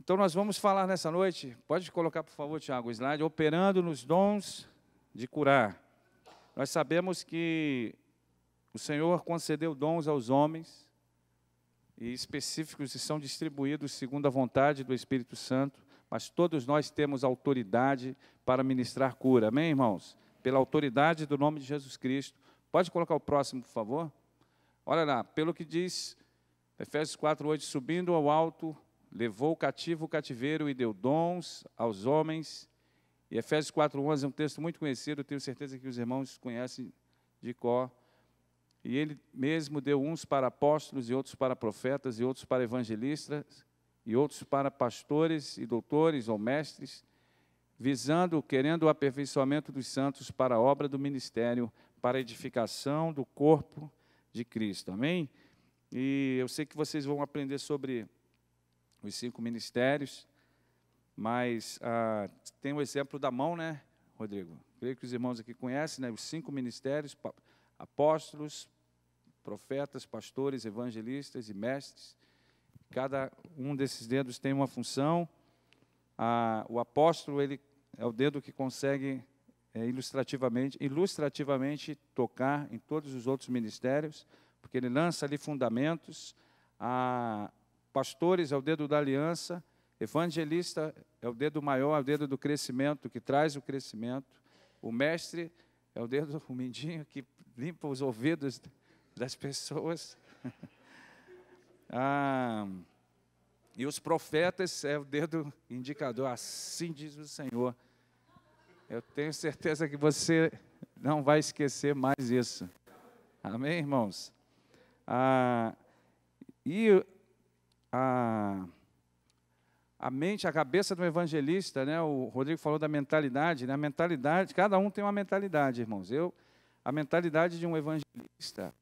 Então, nós vamos falar nessa noite, pode colocar, por favor, Tiago, o slide, operando nos dons de curar. Nós sabemos que o Senhor concedeu dons aos homens, e específicos e são distribuídos segundo a vontade do Espírito Santo, mas todos nós temos autoridade para ministrar cura. Amém, irmãos? Pela autoridade do nome de Jesus Cristo. Pode colocar o próximo, por favor? Olha lá, pelo que diz Efésios 4:8, subindo ao alto, levou cativo o cativeiro e deu dons aos homens. E Efésios 4:11 é um texto muito conhecido, tenho certeza que os irmãos conhecem de cor. E ele mesmo deu uns para apóstolos, e outros para profetas, e outros para evangelistas, e outros para pastores e doutores ou mestres, querendo o aperfeiçoamento dos santos para a obra do ministério, para a edificação do corpo de Cristo. Amém? E eu sei que vocês vão aprender sobre os 5 ministérios, mas tem o exemplo da mão, né, Rodrigo? Creio que os irmãos aqui conhecem, né, os 5 ministérios: apóstolos, profetas, pastores, evangelistas e mestres. Cada um desses dedos tem uma função. O apóstolo, ele é o dedo que consegue ilustrativamente tocar em todos os outros ministérios, porque ele lança ali fundamentos. Pastores é o dedo da aliança, evangelista é o dedo maior, é o dedo do crescimento, que traz o crescimento. O mestre é o dedo, o mindinho, que limpa os ouvidos das pessoas. E os profetas é o dedo indicador, assim diz o Senhor. Eu tenho certeza que você não vai esquecer mais isso. Amém, irmãos? A mente, a cabeça do evangelista, né? O Rodrigo falou da mentalidade, né? A mentalidade, cada um tem uma mentalidade, irmãos. A mentalidade de um evangelista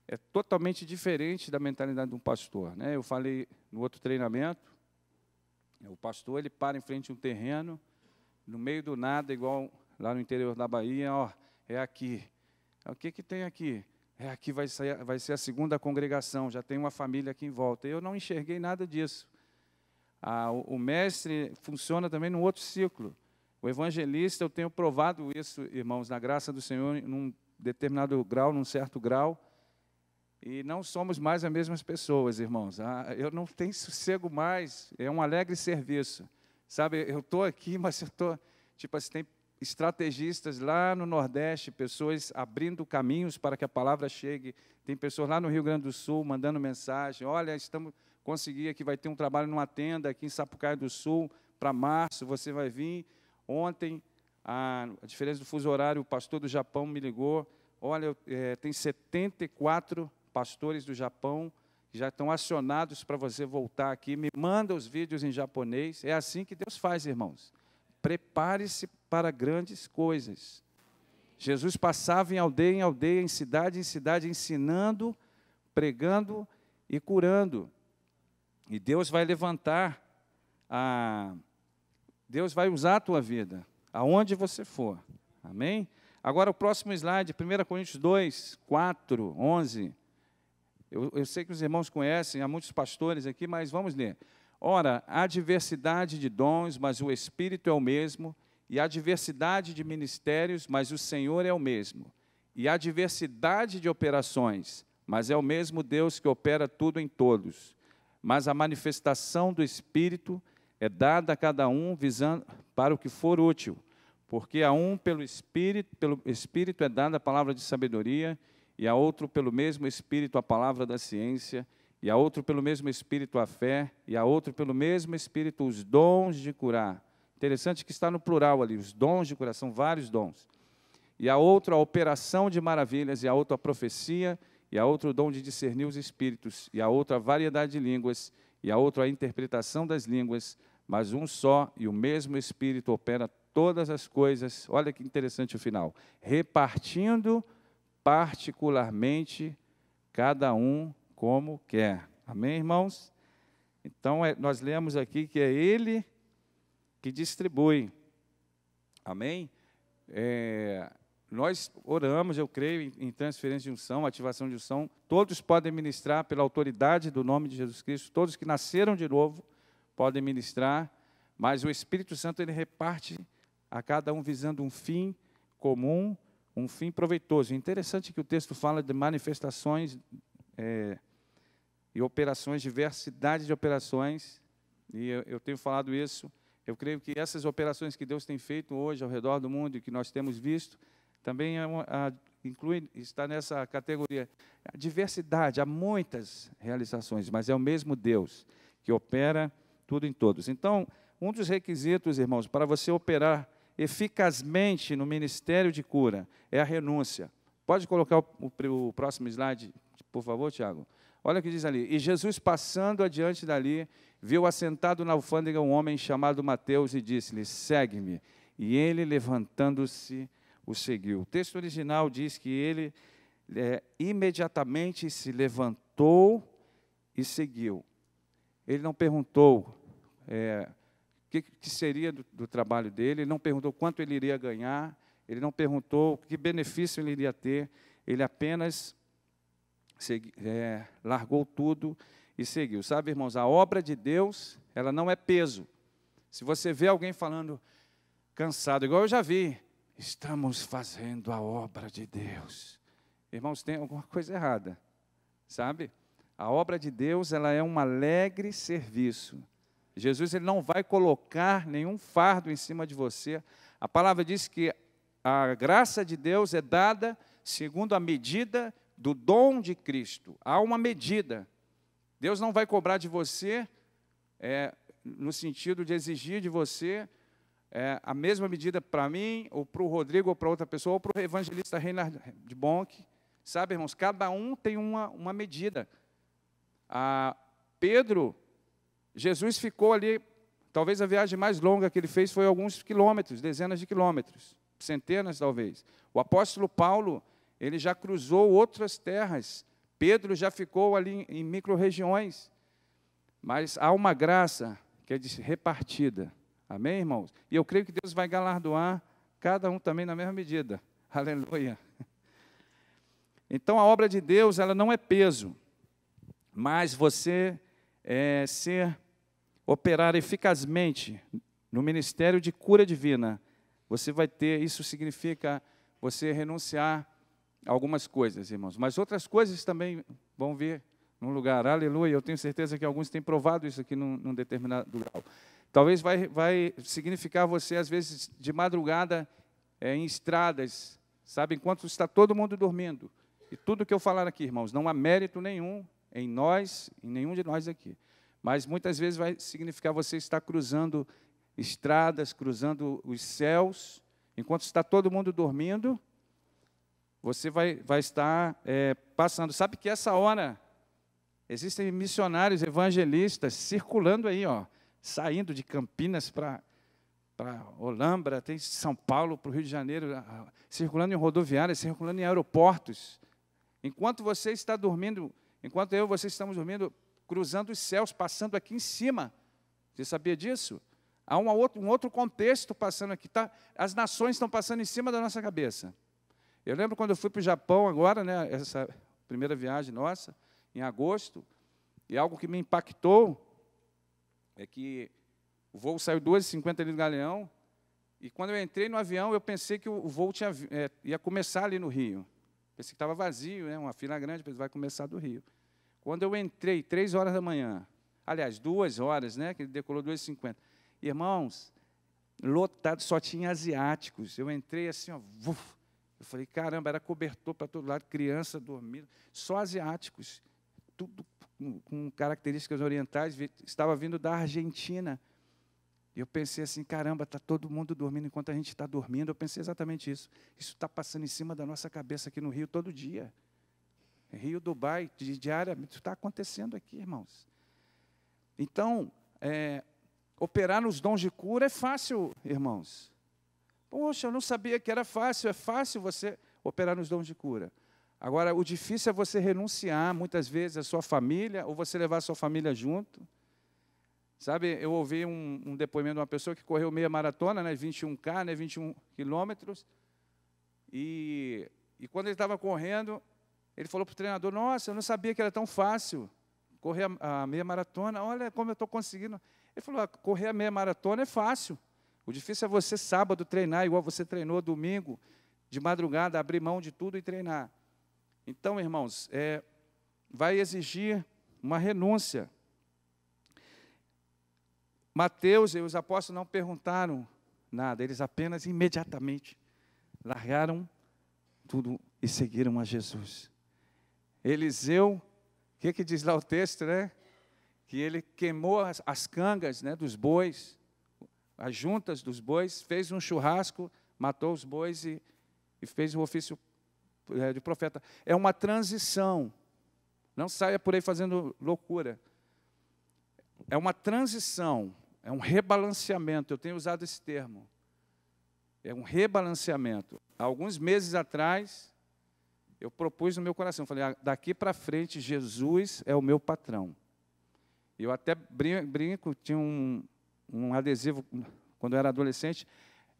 é totalmente diferente da mentalidade de um pastor, né? Eu falei no outro treinamento, o pastor, ele para em frente a um terreno, no meio do nada, igual lá no interior da Bahia, ó, é aqui. O que tem aqui? Aqui vai ser a segunda congregação, já tem uma família aqui em volta. Eu não enxerguei nada disso. O mestre funciona também num outro ciclo. O evangelista, eu tenho provado isso, irmãos, na graça do Senhor, num determinado grau, num certo grau, e não somos mais as mesmas pessoas, irmãos. Eu não tenho sossego mais, é um alegre serviço. Sabe, eu estou aqui, mas eu estou, tipo assim, tem estrategistas lá no Nordeste, pessoas abrindo caminhos para que a palavra chegue. Tem pessoas lá no Rio Grande do Sul mandando mensagem: olha, consegui aqui, vai ter um trabalho numa tenda aqui em Sapucaia do Sul, para março, você vai vir. Ontem, a diferença do fuso horário, o pastor do Japão me ligou: olha, tem 74 pastores do Japão que já estão acionados para você voltar aqui, me manda os vídeos em japonês. É assim que Deus faz, irmãos. Prepare-se para grandes coisas. Jesus passava em aldeia, em cidade, ensinando, pregando e curando. E Deus vai levantar, Deus vai usar a tua vida, aonde você for. Amém? Agora o próximo slide, 1 Coríntios 2, 4, 11. Eu sei que os irmãos conhecem, há muitos pastores aqui, mas vamos ler. Ora, há diversidade de dons, mas o Espírito é o mesmo, e há diversidade de ministérios, mas o Senhor é o mesmo. E há diversidade de operações, mas é o mesmo Deus que opera tudo em todos. Mas a manifestação do Espírito é dada a cada um visando para o que for útil, porque a um pelo Espírito é dada a palavra de sabedoria, e a outro pelo mesmo Espírito a palavra da ciência, e a outro pelo mesmo Espírito a fé, e a outro pelo mesmo Espírito os dons de curar. Interessante que está no plural ali, os dons de curar, são vários dons. E a outro a operação de maravilhas, e a outro a profecia, e a outro o dom de discernir os espíritos, e a outra a variedade de línguas, e a outra a interpretação das línguas, mas um só e o mesmo Espírito opera todas as coisas. Olha que interessante o final. Repartindo particularmente cada um como quer. Amém, irmãos? Então, nós lemos aqui que é Ele que distribui. Amém? Nós oramos, eu creio, em transferência de unção, ativação de unção. Todos podem ministrar pela autoridade do nome de Jesus Cristo. Todos que nasceram de novo podem ministrar, mas o Espírito Santo ele reparte a cada um visando um fim comum, um fim proveitoso. Interessante que o texto fala de manifestações e operações, diversidade de operações, e eu tenho falado isso. Eu creio que essas operações que Deus tem feito hoje ao redor do mundo e que nós temos visto, também está nessa categoria. A diversidade, há muitas realizações, mas é o mesmo Deus que opera tudo em todos. Então, um dos requisitos, irmãos, para você operar eficazmente no ministério de cura é a renúncia. Pode colocar o próximo slide, por favor, Tiago? Olha o que diz ali. E Jesus, passando adiante dali, viu assentado na alfândega um homem chamado Mateus e disse-lhe, segue-me. E ele, levantando-se, o seguiu. O texto original diz que ele imediatamente se levantou e seguiu. Ele não perguntou o que seria do trabalho dele, ele não perguntou quanto ele iria ganhar, ele não perguntou que benefício ele iria ter, ele apenas largou tudo e seguiu. Sabe, irmãos, a obra de Deus, ela não é peso. Se você vê alguém falando cansado, igual eu já vi, estamos fazendo a obra de Deus. Irmãos, tem alguma coisa errada, sabe? A obra de Deus, ela é um alegre serviço. Jesus ele não vai colocar nenhum fardo em cima de você. A palavra diz que a graça de Deus é dada segundo a medida do dom de Cristo. Há uma medida. Deus não vai cobrar de você, no sentido de exigir de você a mesma medida para mim, ou para o Rodrigo, ou para outra pessoa, ou para o evangelista Reinhard de Bonk. Sabe, irmãos, cada um tem uma medida. Pedro, Jesus ficou ali, talvez a viagem mais longa que ele fez foi alguns quilômetros, dezenas de quilômetros, centenas talvez. O apóstolo Paulo, ele já cruzou outras terras. Pedro já ficou ali em micro-regiões. Mas há uma graça que é repartida. Amém, irmãos? E eu creio que Deus vai galardoar cada um também na mesma medida. Aleluia. Então, a obra de Deus, ela não é peso, mas você operar eficazmente no ministério de cura divina, você vai ter, isso significa você renunciar a algumas coisas, irmãos. Mas outras coisas também vão vir num lugar. Aleluia, eu tenho certeza que alguns têm provado isso aqui num determinado grau. Talvez vai significar você, às vezes, de madrugada, em estradas, sabe, enquanto está todo mundo dormindo. E tudo que eu falar aqui, irmãos, não há mérito nenhum em nós, em nenhum de nós aqui. Mas muitas vezes vai significar você estar cruzando estradas, cruzando os céus, enquanto está todo mundo dormindo, você vai estar passando. Sabe que essa hora, existem missionários, evangelistas, circulando aí, saindo de Campinas para Olambra, tem São Paulo, para o Rio de Janeiro, circulando em rodoviárias, circulando em aeroportos. Enquanto você está dormindo, enquanto eu e você estamos dormindo, cruzando os céus, passando aqui em cima. Você sabia disso? Há um outro contexto passando aqui. As nações estão passando em cima da nossa cabeça. Eu lembro quando eu fui para o Japão agora, né, essa primeira viagem nossa, em agosto, e algo que me impactou é que o voo saiu 2h50 ali do Galeão, e quando eu entrei no avião, eu pensei que o voo ia começar ali no Rio. Pensei que estava vazio, né, uma fila grande, pensei, vai começar do Rio. Quando eu entrei, 3 horas da manhã, aliás, 2 horas, né, que ele decolou 2h50. Irmãos, lotado, só tinha asiáticos. Eu entrei assim, eu falei, caramba, era cobertor para todo lado, criança dormindo, só asiáticos, tudo com características orientais, estava vindo da Argentina. E eu pensei assim, caramba, está todo mundo dormindo enquanto a gente está dormindo. Eu pensei exatamente isso. Isso está passando em cima da nossa cabeça aqui no Rio todo dia. Rio, Dubai, diariamente, isso está acontecendo aqui, irmãos. Então, operar nos dons de cura é fácil, irmãos. Poxa, eu não sabia que era fácil. É fácil você operar nos dons de cura. Agora, o difícil é você renunciar, muitas vezes, à sua família, ou você levar a sua família junto. Sabe, eu ouvi um depoimento de uma pessoa que correu meia maratona, né, 21K, né, 21 quilômetros, e quando ele estava correndo, ele falou para o treinador, nossa, eu não sabia que era tão fácil correr a meia maratona, olha como eu estou conseguindo. Ele falou, correr a meia maratona é fácil. O difícil é você, sábado, treinar, igual você treinou domingo, de madrugada, abrir mão de tudo e treinar. Então, irmãos, vai exigir uma renúncia. Mateus e os apóstolos não perguntaram nada, eles apenas imediatamente largaram tudo e seguiram a Jesus. Eliseu, o que diz lá o texto, né? Que ele queimou as cangas, né, dos bois, as juntas dos bois, fez um churrasco, matou os bois e fez o ofício de profeta. É uma transição. Não saia por aí fazendo loucura. É uma transição, é um rebalanceamento. Eu tenho usado esse termo. É um rebalanceamento. Há alguns meses atrás, eu propus no meu coração, falei, daqui para frente, Jesus é o meu patrão. Eu até brinco, tinha um adesivo, quando eu era adolescente,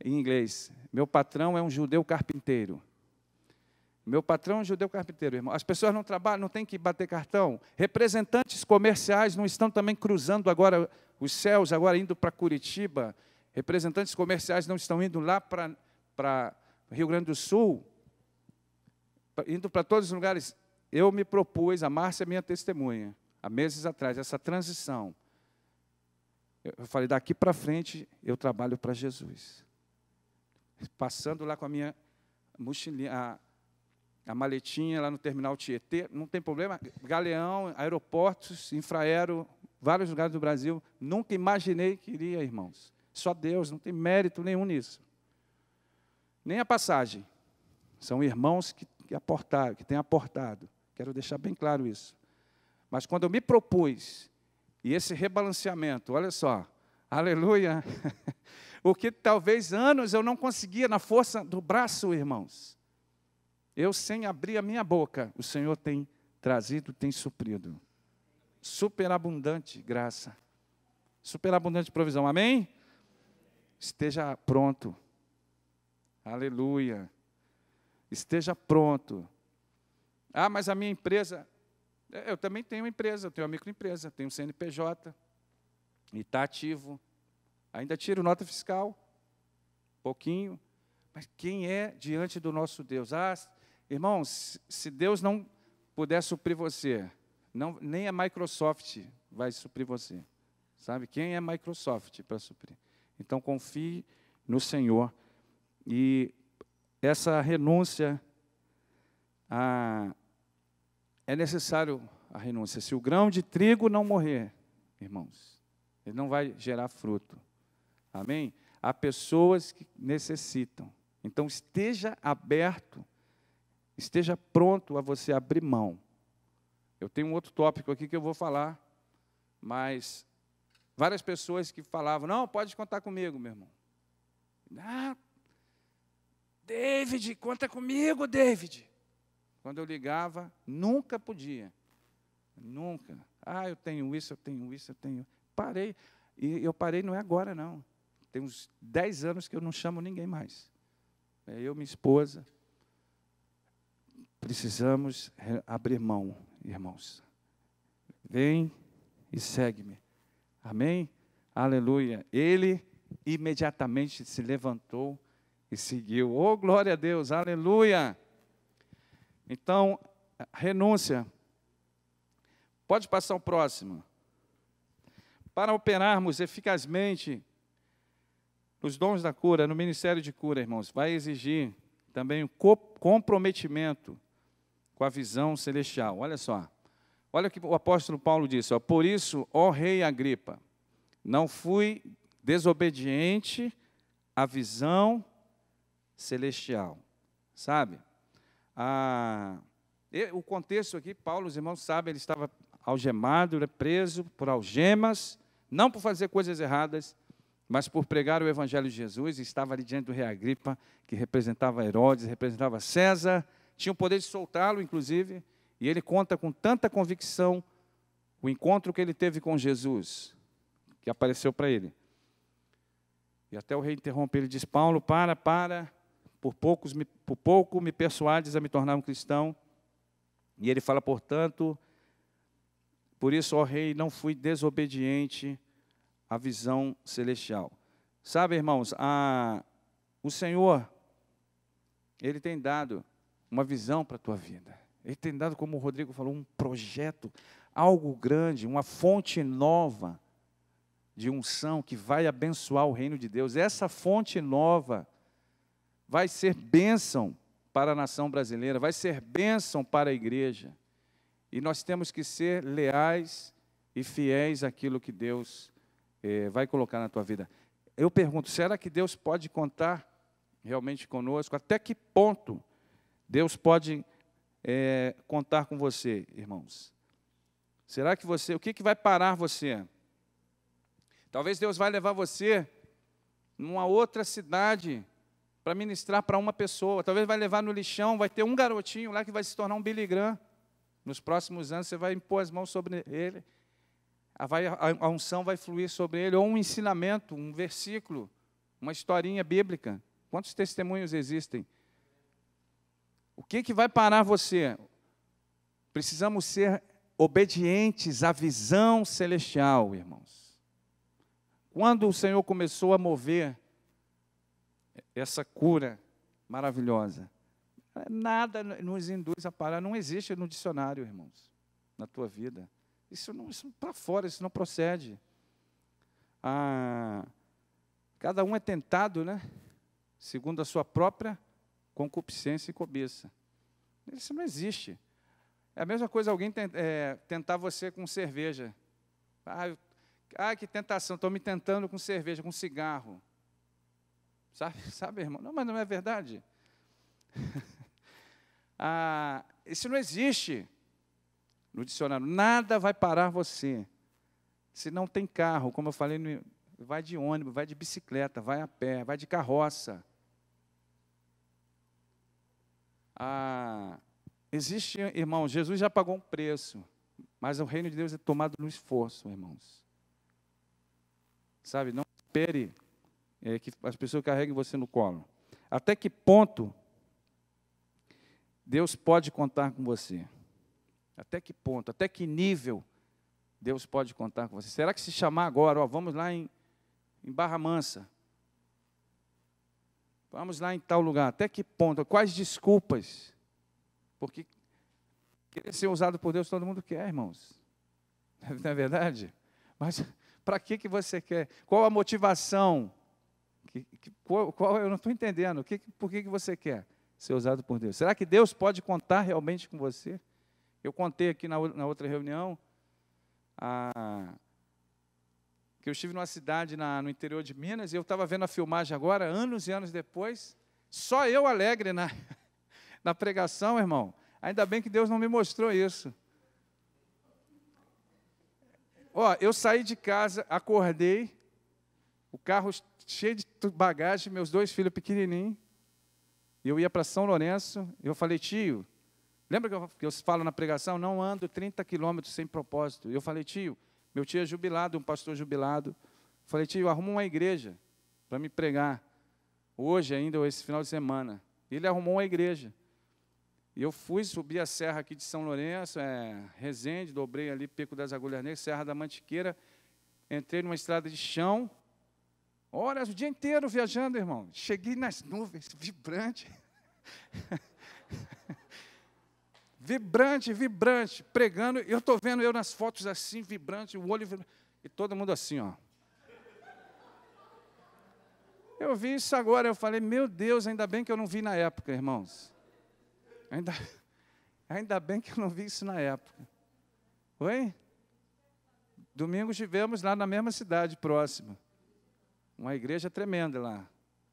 em inglês. Meu patrão é um judeu carpinteiro. Meu patrão é um judeu carpinteiro, irmão. As pessoas não trabalham, não tem que bater cartão. Representantes comerciais não estão também cruzando agora os céus, agora indo para Curitiba. Representantes comerciais não estão indo lá para Rio Grande do Sul, indo para todos os lugares. Eu me propus, a Márcia é minha testemunha, há meses atrás, essa transição. Eu falei, daqui para frente, eu trabalho para Jesus. Passando lá com a minha mochilinha, a maletinha lá no terminal Tietê, não tem problema, Galeão, aeroportos, Infraero, vários lugares do Brasil, nunca imaginei que iria, irmãos. Só Deus, não tem mérito nenhum nisso. Nem a passagem. São irmãos que aportaram, que têm aportado. Quero deixar bem claro isso. Mas quando eu me propus, e esse rebalanceamento, olha só, aleluia, o que talvez anos eu não conseguia na força do braço, irmãos. Eu, sem abrir a minha boca, o Senhor tem trazido, tem suprido. Superabundante graça. Superabundante provisão. Amém? Esteja pronto. Aleluia. Esteja pronto. Ah, mas a minha empresa... Eu também tenho uma empresa, eu tenho uma microempresa, tenho um CNPJ, e está ativo. Ainda tiro nota fiscal, pouquinho. Mas quem é diante do nosso Deus? Ah, irmãos, se Deus não puder suprir você, nem a Microsoft vai suprir você. Sabe? Quem é Microsoft para suprir? Então, confie no Senhor. E essa renúncia, é necessário a renúncia. Se o grão de trigo não morrer, irmãos, ele não vai gerar fruto. Amém? Há pessoas que necessitam. Então, esteja aberto, esteja pronto a você abrir mão. Eu tenho um outro tópico aqui que eu vou falar, mas várias pessoas que falavam, não, pode contar comigo, meu irmão. Ah, David, conta comigo, David. Quando eu ligava, nunca podia. Nunca. Ah, eu tenho isso, eu tenho isso, eu tenho... Parei. E eu parei não é agora, não. Tem uns 10 anos que eu não chamo ninguém mais. Eu e minha esposa, precisamos abrir mão, irmãos. Vem e segue-me. Amém? Aleluia. Ele imediatamente se levantou e seguiu. Oh, glória a Deus, aleluia. Então, renúncia. Pode passar o próximo. Para operarmos eficazmente os dons da cura, no ministério de cura, irmãos, vai exigir também um comprometimento com a visão celestial. Olha só. Olha o que o apóstolo Paulo disse. Ó, por isso, ó rei Agripa, não fui desobediente à visão celestial. Sabe? O contexto aqui, Paulo, os irmãos sabem, ele estava algemado, preso por algemas, não por fazer coisas erradas, mas por pregar o evangelho de Jesus, e estava ali diante do rei Agripa, que representava Herodes, representava César, tinha o poder de soltá-lo, inclusive, e ele conta com tanta convicção o encontro que ele teve com Jesus, que apareceu para ele. E até o rei interrompe, ele diz, Paulo, por pouco me persuades a me tornar um cristão. E ele fala, portanto, por isso, ó rei, não fui desobediente a visão celestial. Sabe, irmãos, o Senhor, Ele tem dado uma visão para a tua vida. Ele tem dado, como o Rodrigo falou, um projeto, algo grande, uma fonte nova de unção que vai abençoar o reino de Deus. Essa fonte nova vai ser bênção para a nação brasileira, vai ser bênção para a igreja. E nós temos que ser leais e fiéis àquilo que Deus vai colocar na tua vida. Eu pergunto, será que Deus pode contar realmente conosco? Até que ponto Deus pode contar com você, irmãos? Será que o que vai parar você? Talvez Deus vai levar você numa outra cidade para ministrar para uma pessoa. Talvez vai levar no lixão, vai ter um garotinho lá que vai se tornar um Billy Graham. Nos próximos anos você vai impor as mãos sobre ele. A unção vai fluir sobre ele, ou um ensinamento, um versículo, uma historinha bíblica. Quantos testemunhos existem? O que vai parar você? Precisamos ser obedientes à visão celestial, irmãos. Quando o Senhor começou a mover essa cura maravilhosa, nada nos induz a parar, não existe no dicionário, irmãos, na tua vida. Isso para fora, isso não procede. Cada um é tentado, né? Segundo a sua própria concupiscência e cobiça. Isso não existe. É a mesma coisa alguém tentar você com cerveja. Que tentação, estou me tentando com cerveja, com cigarro. Sabe, irmão? Não, mas não é verdade. Isso não existe no dicionário. Nada vai parar você. Se não tem carro, como eu falei, vai de ônibus, vai de bicicleta, vai a pé, vai de carroça. Existe, irmão, Jesus já pagou um preço, mas o reino de Deus é tomado no esforço, irmãos. Sabe, não espere que as pessoas carreguem você no colo. Até que ponto Deus pode contar com você? Até que ponto, até que nível Deus pode contar com você? Será que se chamar agora, vamos lá em Barra Mansa, vamos lá em tal lugar, até que ponto, quais desculpas? Porque querer ser usado por Deus todo mundo quer, irmãos. Não é verdade? Mas para que você quer? Qual a motivação? Qual eu não estou entendendo. Por que você quer ser usado por Deus? Será que Deus pode contar realmente com você? Eu contei aqui na outra reunião que eu estive numa cidade no interior de Minas e eu estava vendo a filmagem agora, anos e anos depois, só eu alegre na pregação, irmão. Ainda bem que Deus não me mostrou isso. Eu saí de casa, acordei, o carro cheio de bagagem, meus 2 filhos pequenininhos, eu ia para São Lourenço, eu falei, tio, lembra que eu falo na pregação, não ando 30 quilômetros sem propósito. Eu falei, tio, meu tio é jubilado, um pastor jubilado. Falei, tio, arruma uma igreja para me pregar. Hoje ainda, ou esse final de semana. Ele arrumou uma igreja. E eu fui subir a serra aqui de São Lourenço, Resende, dobrei ali Pico das Agulhas Negras, Serra da Mantiqueira, entrei numa estrada de chão. Horas, o dia inteiro viajando, irmão. Cheguei nas nuvens, vibrante. Vibrante, pregando. Eu estou vendo eu nas fotos assim, vibrante, o olho vibrante, e todo mundo assim, ó. Eu vi isso agora, eu falei, meu Deus, ainda bem que eu não vi na época, irmãos. Ainda bem que eu não vi isso na época. Oi? Domingo estivemos lá na mesma cidade, próxima. Uma igreja tremenda lá.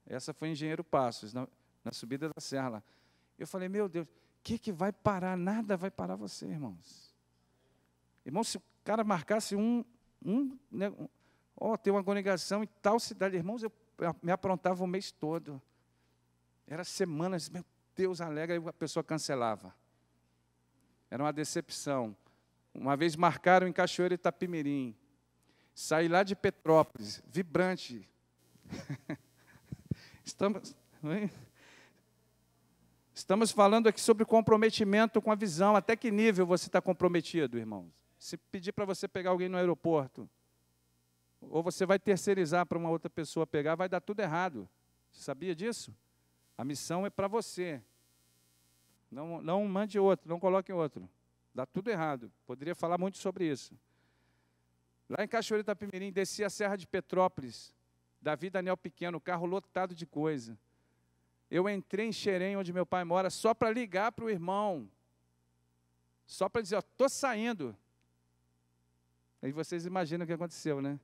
Essa foi em Engenheiro Passos, na subida da serra lá. Eu falei, meu Deus, o que vai parar? Nada vai parar você, irmãos. Irmãos, se o cara marcasse tem uma congregação em tal cidade, irmãos, eu me aprontava o mês todo. Era semanas, meu Deus, alegre, aí a pessoa cancelava. Era uma decepção. Uma vez marcaram em Cachoeira Itapimirim. Saí lá de Petrópolis, vibrante. Estamos falando aqui sobre comprometimento com a visão. Até que nível você está comprometido, irmãos? Se pedir para você pegar alguém no aeroporto, ou você vai terceirizar para uma outra pessoa pegar, vai dar tudo errado. Você sabia disso? A missão é para você. Não mande outro, não coloque outro. Dá tudo errado. Poderia falar muito sobre isso. Lá em Cachoeiro de Itapemirim, desci a Serra de Petrópolis, Davi Daniel Pequeno, carro lotado de coisa. Eu entrei em Xerém, onde meu pai mora, só para ligar para o irmão. Só para dizer, estou saindo. Aí vocês imaginam o que aconteceu, né?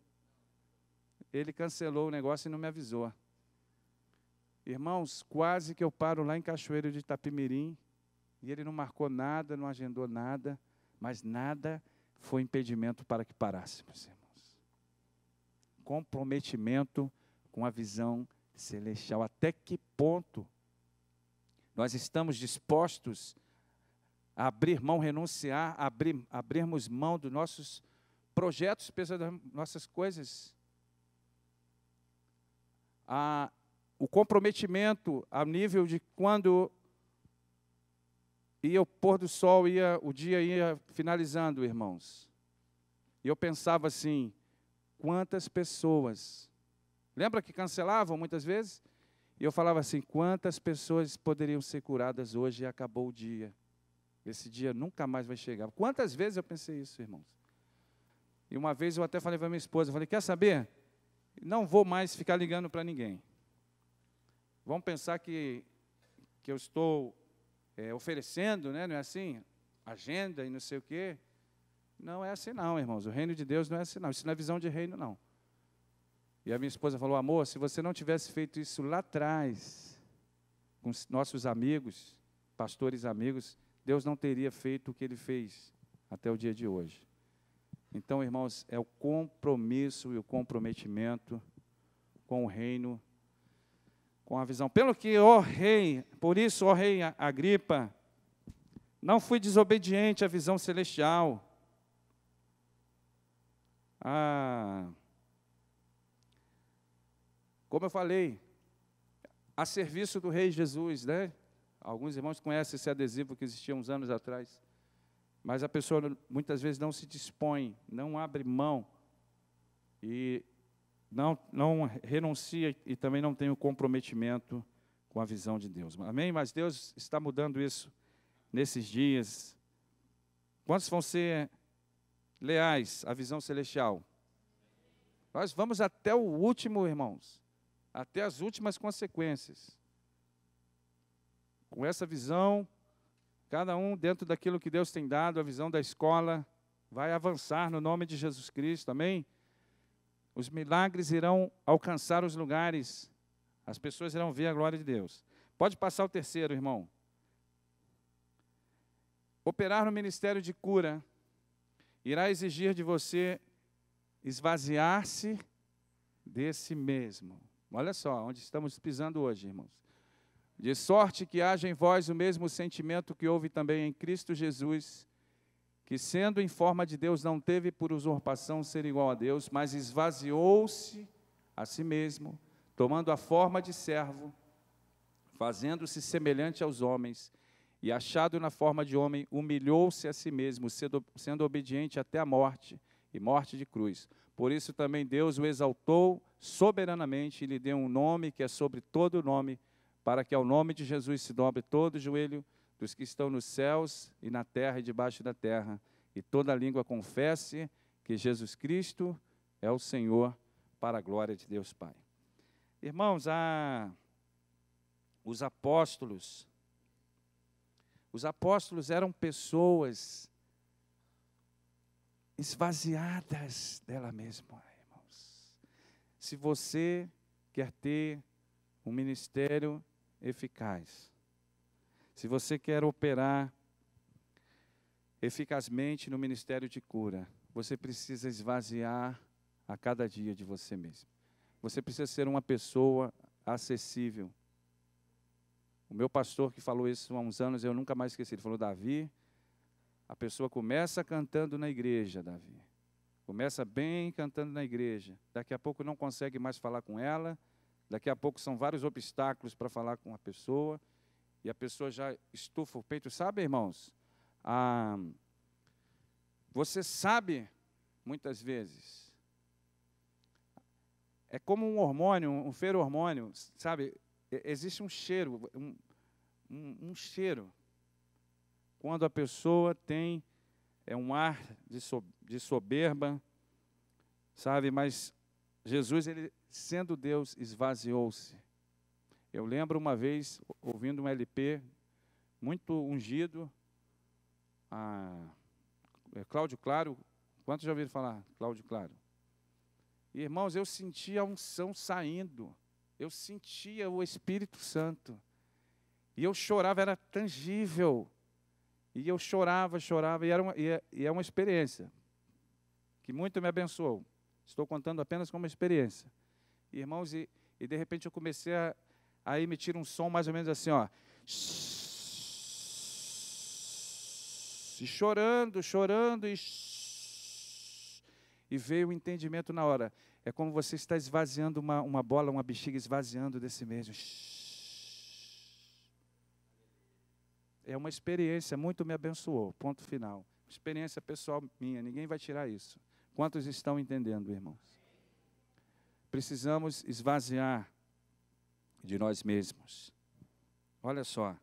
Ele cancelou o negócio e não me avisou. Irmãos, quase que eu paro lá em Cachoeiro de Itapemirim, e ele não marcou nada, não agendou nada, mas nada foi impedimento para que parássemos, irmãos. Comprometimento com a visão celestial. Até que ponto nós estamos dispostos a abrir mão, renunciar, abrirmos mão dos nossos projetos, das nossas coisas? O comprometimento a nível de quando ia o pôr do sol, o dia ia finalizando, irmãos. E eu pensava assim, quantas pessoas, lembra que cancelavam muitas vezes? E eu falava assim, quantas pessoas poderiam ser curadas hoje e acabou o dia. Esse dia nunca mais vai chegar. Quantas vezes eu pensei isso, irmãos? E uma vez eu até falei para minha esposa, falei, quer saber? Não vou mais ficar ligando para ninguém. Vão pensar que eu estou oferecendo, né? Não é assim? Agenda e não sei o quê. Não é assim não, irmãos. O reino de Deus não é assim não. Isso não é visão de reino, não. E a minha esposa falou, amor, se você não tivesse feito isso lá atrás, com os nossos amigos, pastores amigos, Deus não teria feito o que Ele fez até o dia de hoje. Então, irmãos, é o compromisso e o comprometimento com o reino, com a visão. Pelo que, ó rei, por isso, ó rei Agripa, não fui desobediente à visão celestial. Como eu falei, a serviço do rei Jesus, né? Alguns irmãos conhecem esse adesivo que existia uns anos atrás. Mas a pessoa muitas vezes não se dispõe, não abre mão e não renuncia e também não tem o comprometimento com a visão de Deus. Amém? Mas Deus está mudando isso nesses dias. Quantos vão ser leais à visão celestial? Nós vamos até o último, irmãos, até as últimas consequências. Com essa visão, cada um dentro daquilo que Deus tem dado, a visão da escola, vai avançar no nome de Jesus Cristo, amém? Os milagres irão alcançar os lugares, as pessoas irão ver a glória de Deus. Pode passar o terceiro, irmão. Operar no ministério de cura irá exigir de você esvaziar-se de si mesmo. Olha só, onde estamos pisando hoje, irmãos. De sorte que haja em vós o mesmo sentimento que houve também em Cristo Jesus, que sendo em forma de Deus não teve por usurpação ser igual a Deus, mas esvaziou-se a si mesmo, tomando a forma de servo, fazendo-se semelhante aos homens, e achado na forma de homem, humilhou-se a si mesmo, sendo obediente até a morte, e morte de cruz. Por isso também Deus o exaltou soberanamente e lhe deu um nome que é sobre todo nome, para que ao nome de Jesus se dobre todo o joelho dos que estão nos céus e na terra e debaixo da terra, e toda língua confesse que Jesus Cristo é o Senhor, para a glória de Deus Pai. Irmãos, os apóstolos eram pessoas esvaziadas dela mesma, irmãos. Se você quer ter um ministério eficaz, se você quer operar eficazmente no ministério de cura, você precisa esvaziar a cada dia de você mesmo. Você precisa ser uma pessoa acessível. O meu pastor que falou isso há uns anos, eu nunca mais esqueci, ele falou, Davi, a pessoa começa cantando na igreja, Davi. Começa bem cantando na igreja. Daqui a pouco não consegue mais falar com ela, daqui a pouco são vários obstáculos para falar com a pessoa, e a pessoa já estufa o peito. Sabe, irmãos, você sabe, muitas vezes, É como um hormônio, um feromônio, sabe? Existe um cheiro, um cheiro. Quando a pessoa tem um ar de soberba, sabe? Mas Jesus, ele, sendo Deus, esvaziou-se. Eu lembro uma vez, ouvindo um LP, muito ungido, Cláudio Claro. Quantos já ouviram falar? Cláudio Claro. Irmãos, eu sentia a unção saindo. Eu sentia o Espírito Santo. E eu chorava, era tangível. E eu chorava, e é uma experiência que muito me abençoou. Estou contando apenas como experiência. Irmãos, e de repente eu comecei a emitir um som mais ou menos assim, ó. E chorando, e veio o entendimento na hora. É como você está esvaziando uma bola, uma bexiga esvaziando desse mesmo. É uma experiência, muito me abençoou, ponto final. Experiência pessoal minha, ninguém vai tirar isso. Quantos estão entendendo, irmãos? Precisamos esvaziar de nós mesmos. Olha só,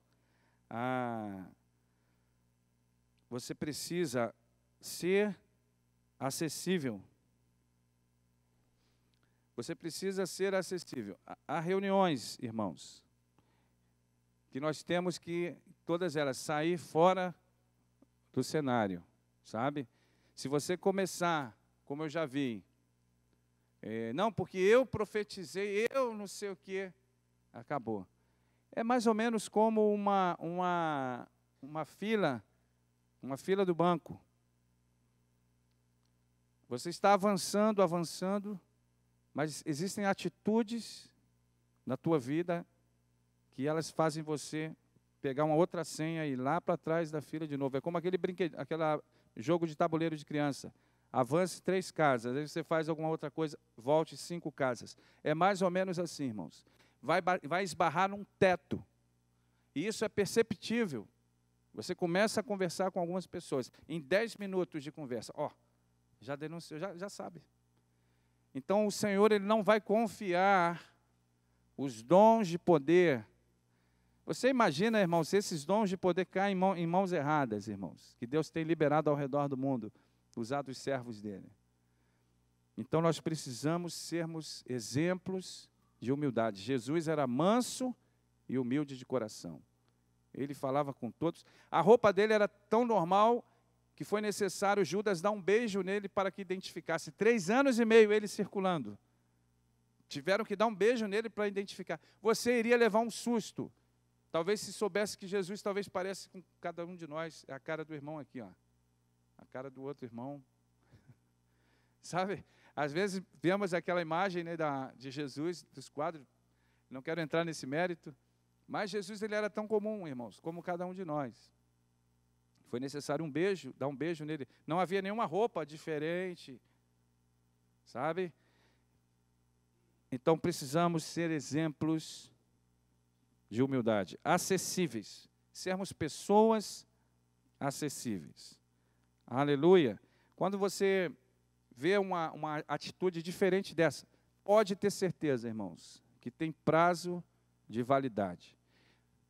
você precisa ser acessível. Você precisa ser acessível. Há reuniões, irmãos, que nós temos que, todas elas, sair fora do cenário, sabe? Se você começar, como eu já vi, não, porque eu profetizei, eu não sei o quê, acabou. É mais ou menos como uma fila do banco. Você está avançando, mas existem atitudes na tua vida que elas fazem você pegar uma outra senha e ir lá para trás da fila de novo. É como aquele jogo de tabuleiro de criança. Avance 3 casas, aí você faz alguma outra coisa, volte 5 casas. É mais ou menos assim, irmãos. Vai esbarrar num teto. E isso é perceptível. Você começa a conversar com algumas pessoas. Em 10 minutos de conversa, já denunciou, já sabe. Então, o Senhor, ele não vai confiar os dons de poder. Você imagina, irmãos, se esses dons de poder caem em mãos erradas, irmãos, que Deus tem liberado ao redor do mundo, usado os servos dele. Então, nós precisamos sermos exemplos de humildade. Jesus era manso e humilde de coração. Ele falava com todos. A roupa dele era tão normal que foi necessário Judas dar um beijo nele para que identificasse. 3 anos e meio ele circulando. Tiveram que dar um beijo nele para identificar. Você iria levar um susto. Talvez se soubesse que Jesus talvez parece com cada um de nós. É a cara do irmão aqui, ó. A cara do outro irmão. Sabe? Às vezes vemos aquela imagem, né, de Jesus, dos quadros. Não quero entrar nesse mérito. Mas Jesus, ele era tão comum, irmãos, como cada um de nós. Foi necessário um beijo, dar um beijo nele. Não havia nenhuma roupa diferente, sabe? Então, precisamos ser exemplos de humildade, acessíveis. Sermos pessoas acessíveis. Aleluia. Quando você vê uma atitude diferente dessa, pode ter certeza, irmãos, que tem prazo de validade.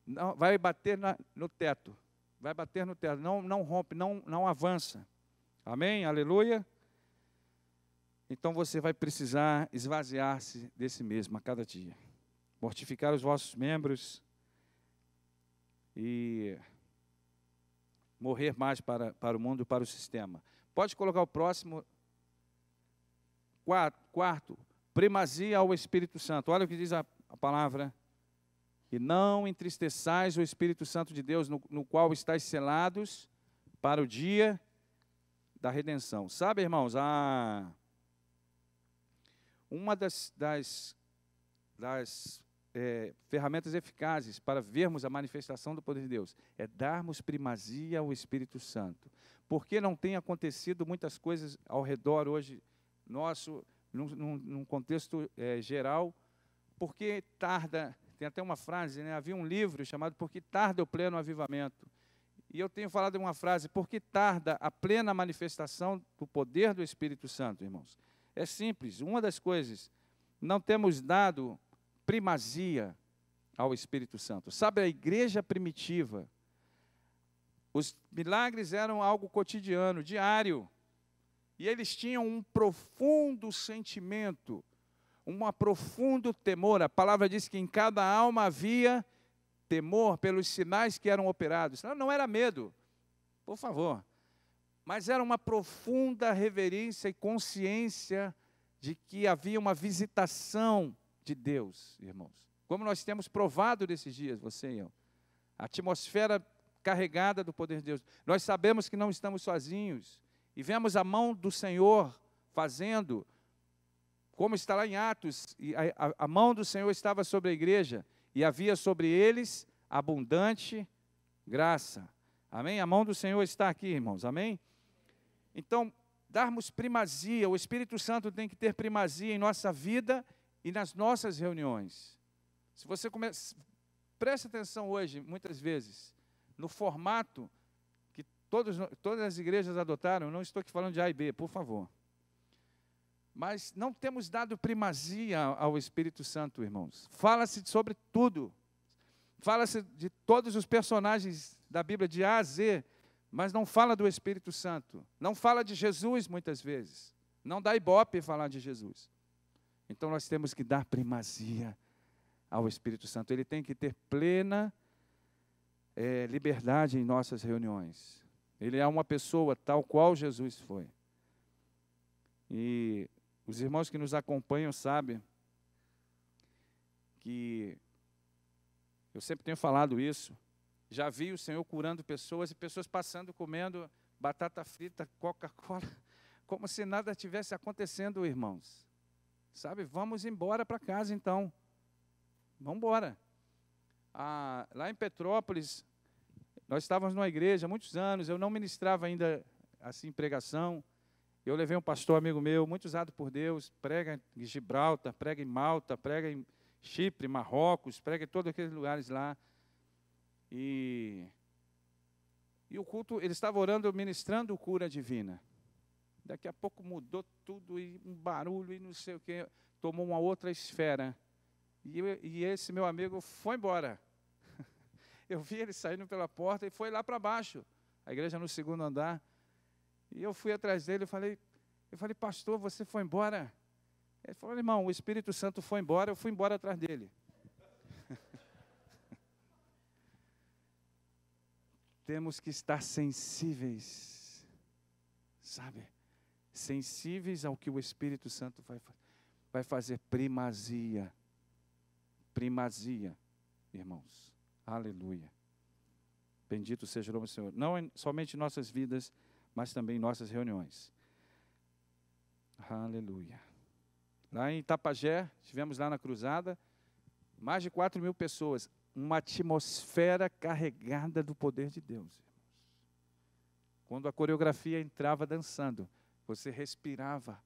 Não, vai bater no teto. Vai bater no teto. Não rompe, não avança. Amém? Aleluia? Então você vai precisar esvaziar-se desse mesmo a cada dia. Mortificar os vossos membros e morrer mais para o mundo, para o sistema. Pode colocar o próximo. Quarto, primazia ao Espírito Santo. Olha o que diz a palavra. E não entristeçais o Espírito Santo de Deus, no qual estáis selados para o dia da redenção. Sabe, irmãos, uma das ferramentas eficazes para vermos a manifestação do poder de Deus é darmos primazia ao Espírito Santo. Porque não tem acontecido muitas coisas ao redor hoje nosso, num contexto geral, porque tarda. Tem até uma frase, né? Havia um livro chamado Por que tarda o pleno avivamento? E eu tenho falado uma frase, por que tarda a plena manifestação do poder do Espírito Santo, irmãos? É simples, uma das coisas, não temos dado primazia ao Espírito Santo. Sabe, a igreja primitiva, os milagres eram algo cotidiano, diário. E eles tinham um profundo sentimento, um profundo temor. A palavra diz que em cada alma havia temor pelos sinais que eram operados. Não era medo, por favor. Mas era uma profunda reverência e consciência de que havia uma visitação de Deus, irmãos. Como nós temos provado nesses dias, você e eu. A atmosfera carregada do poder de Deus. Nós sabemos que não estamos sozinhos. E vemos a mão do Senhor fazendo, como está lá em Atos, e a mão do Senhor estava sobre a igreja, e havia sobre eles abundante graça. Amém? A mão do Senhor está aqui, irmãos. Amém? Então, darmos primazia, o Espírito Santo tem que ter primazia em nossa vida e nas nossas reuniões. Se você preste atenção hoje, muitas vezes, no formato que todas as igrejas adotaram, não estou aqui falando de A e B, por favor. Mas não temos dado primazia ao Espírito Santo, irmãos. Fala-se sobre tudo. Fala-se de todos os personagens da Bíblia, de A a Z, mas não fala do Espírito Santo. Não fala de Jesus, muitas vezes. Não dá ibope falar de Jesus. Então, nós temos que dar primazia ao Espírito Santo. Ele tem que ter plena liberdade em nossas reuniões. Ele é uma pessoa tal qual Jesus foi. E os irmãos que nos acompanham sabem que eu sempre tenho falado isso. Já vi o Senhor curando pessoas e pessoas passando, comendo batata frita, Coca-Cola, como se nada tivesse acontecendo, irmãos. Sabe, vamos embora para casa então. Vamos embora. Lá em Petrópolis, nós estávamos numa igreja há muitos anos, eu não ministrava ainda assim pregação. Eu levei um pastor amigo meu, muito usado por Deus, prega em Gibraltar, prega em Malta, prega em Chipre, Marrocos, prega em todos aqueles lugares lá. E o culto, ele estava orando, ministrando cura divina. Daqui a pouco mudou tudo, e um barulho, e não sei o quê, tomou uma outra esfera. E esse meu amigo foi embora. Eu vi ele saindo pela porta e foi lá para baixo, a igreja no segundo andar. E eu fui atrás dele e falei, pastor, você foi embora? Ele falou, irmão, o Espírito Santo foi embora, eu fui embora atrás dele. Temos que estar sensíveis, sabe? Sensíveis ao que o Espírito Santo vai fazer primazia. Primazia, irmãos. Aleluia. Bendito seja o nome do Senhor. Não somente em nossas vidas, mas também em nossas reuniões. Aleluia. Lá em Itapajé, estivemos lá na cruzada, mais de 4.000 pessoas, uma atmosfera carregada do poder de Deus, irmãos. Quando a coreografia entrava dançando, você respirava,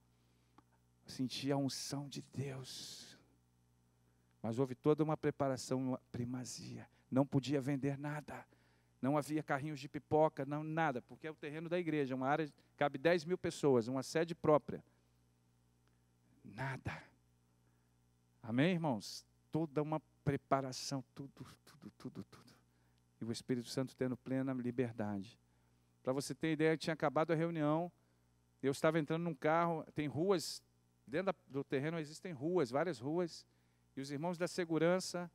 sentia a unção de Deus. Mas houve toda uma preparação, uma primazia. Não podia vender nada. Não havia carrinhos de pipoca, não, nada, porque é o terreno da igreja, uma área, cabe 10.000 pessoas, uma sede própria. Nada. Amém, irmãos? Toda uma preparação, tudo. E o Espírito Santo tendo plena liberdade. Para você ter ideia, tinha acabado a reunião, eu estava entrando num carro, tem ruas, dentro do terreno existem ruas, várias ruas, e os irmãos da segurança,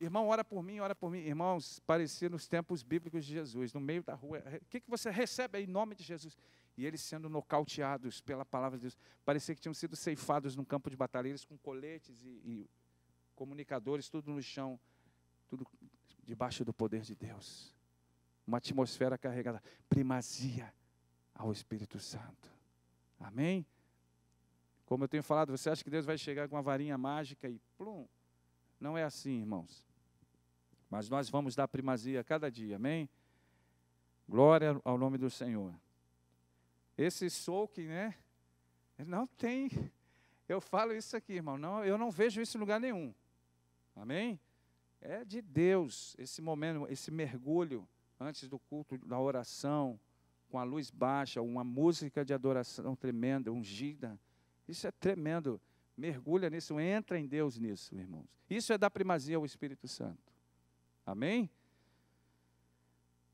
irmão, ora por mim, irmãos, parecia nos tempos bíblicos de Jesus, no meio da rua, o que você recebe aí em nome de Jesus? E eles sendo nocauteados pela palavra de Deus, parecia que tinham sido ceifados num campo de batalha, eles com coletes e comunicadores, tudo no chão, tudo debaixo do poder de Deus. Uma atmosfera carregada, primazia ao Espírito Santo. Amém? Como eu tenho falado, você acha que Deus vai chegar com uma varinha mágica e plum? Não é assim, irmãos. Mas nós vamos dar primazia a cada dia, amém? Glória ao nome do Senhor. Esse soaking, né? Não tem. Eu falo isso aqui, irmão. Não, eu não vejo isso em lugar nenhum. Amém? É de Deus esse momento, esse mergulho antes do culto, da oração, com a luz baixa, uma música de adoração tremenda, ungida. Isso é tremendo. Mergulha nisso, entra em Deus nisso, irmãos. Isso é dar primazia ao Espírito Santo. Amém?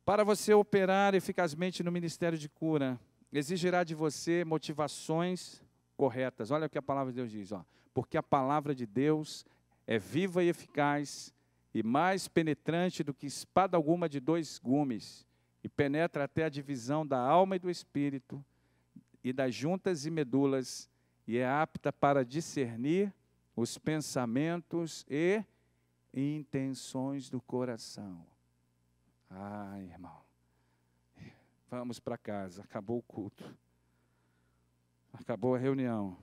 Para você operar eficazmente no ministério de cura, exigirá de você motivações corretas. Olha o que a palavra de Deus diz, ó. Porque a palavra de Deus é viva e eficaz e mais penetrante do que espada alguma de 2 gumes, e penetra até a divisão da alma e do espírito, e das juntas e medulas, e é apta para discernir os pensamentos e intenções do coração. Ah, irmão, vamos para casa, acabou o culto, acabou a reunião.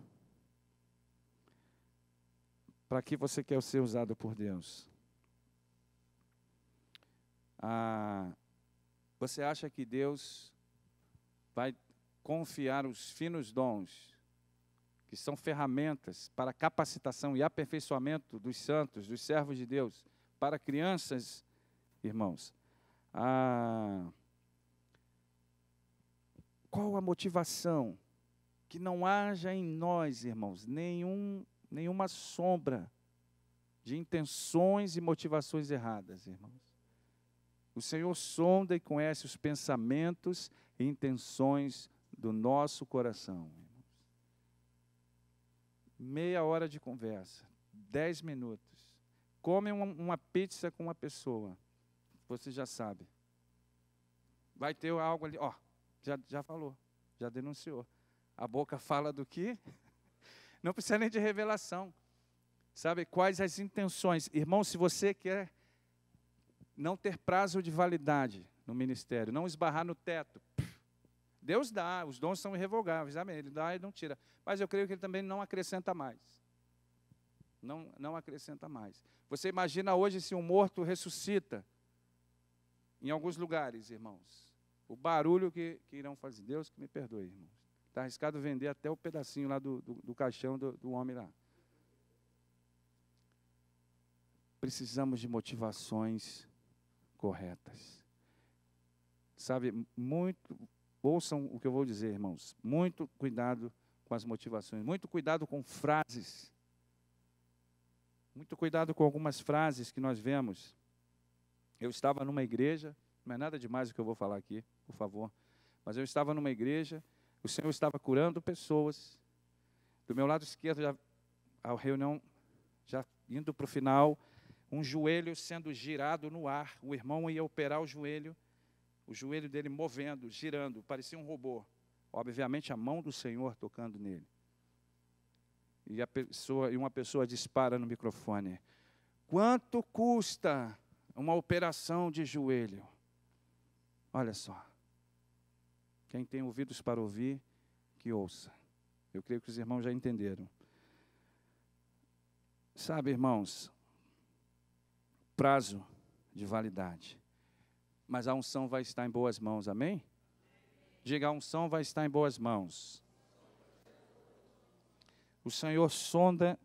Para que você quer ser usado por Deus? Você acha que Deus vai confiar os finos dons, que são ferramentas para capacitação e aperfeiçoamento dos santos, dos servos de Deus, para crianças, irmãos? Qual a motivação? Que não haja em nós, irmãos, nenhuma sombra de intenções e motivações erradas, irmãos. O Senhor sonda e conhece os pensamentos e intenções do nosso coração. Irmãos. Meia hora de conversa, 10 minutos. Come uma pizza com uma pessoa, você já sabe. Vai ter algo ali, ó, já falou, já denunciou. A boca fala do que? Não precisa nem de revelação. Sabe, quais as intenções? Irmão, se você quer não ter prazo de validade no ministério, não esbarrar no teto, Deus dá, os dons são irrevogáveis, amém? Ele dá e não tira. Mas eu creio que Ele também não acrescenta mais. Não acrescenta mais. Você imagina hoje se um morto ressuscita, em alguns lugares, irmãos, o barulho que irão fazer. Deus que me perdoe, irmãos. Está arriscado vender até o pedacinho lá do caixão do homem lá. Precisamos de motivações corretas. Sabe, ouçam o que eu vou dizer, irmãos. Muito cuidado com as motivações. Muito cuidado com frases. Muito cuidado com algumas frases que nós vemos. Eu estava numa igreja, não é nada demais o que eu vou falar aqui, por favor. Mas eu estava numa igreja, o Senhor estava curando pessoas. Do meu lado esquerdo, a reunião já indo para o final, um joelho sendo girado no ar. O irmão ia operar o joelho dele movendo, girando, parecia um robô. Obviamente a mão do Senhor tocando nele. E uma pessoa dispara no microfone: quanto custa uma operação de joelho? Olha só. Quem tem ouvidos para ouvir, que ouça. Eu creio que os irmãos já entenderam. Sabe, irmãos, prazo de validade. Mas a unção vai estar em boas mãos, amém? Diga, a unção vai estar em boas mãos. O Senhor sonda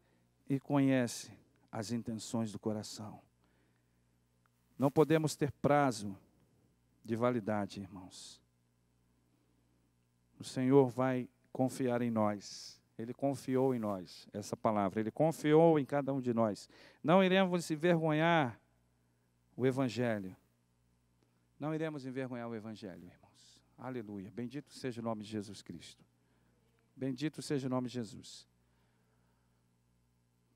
e conhece as intenções do coração. Não podemos ter prazo de validade, irmãos. O Senhor vai confiar em nós. Ele confiou em nós, essa palavra. Ele confiou em cada um de nós. Não iremos envergonhar o Evangelho. Não iremos envergonhar o Evangelho, irmãos. Aleluia. Bendito seja o nome de Jesus Cristo. Bendito seja o nome de Jesus.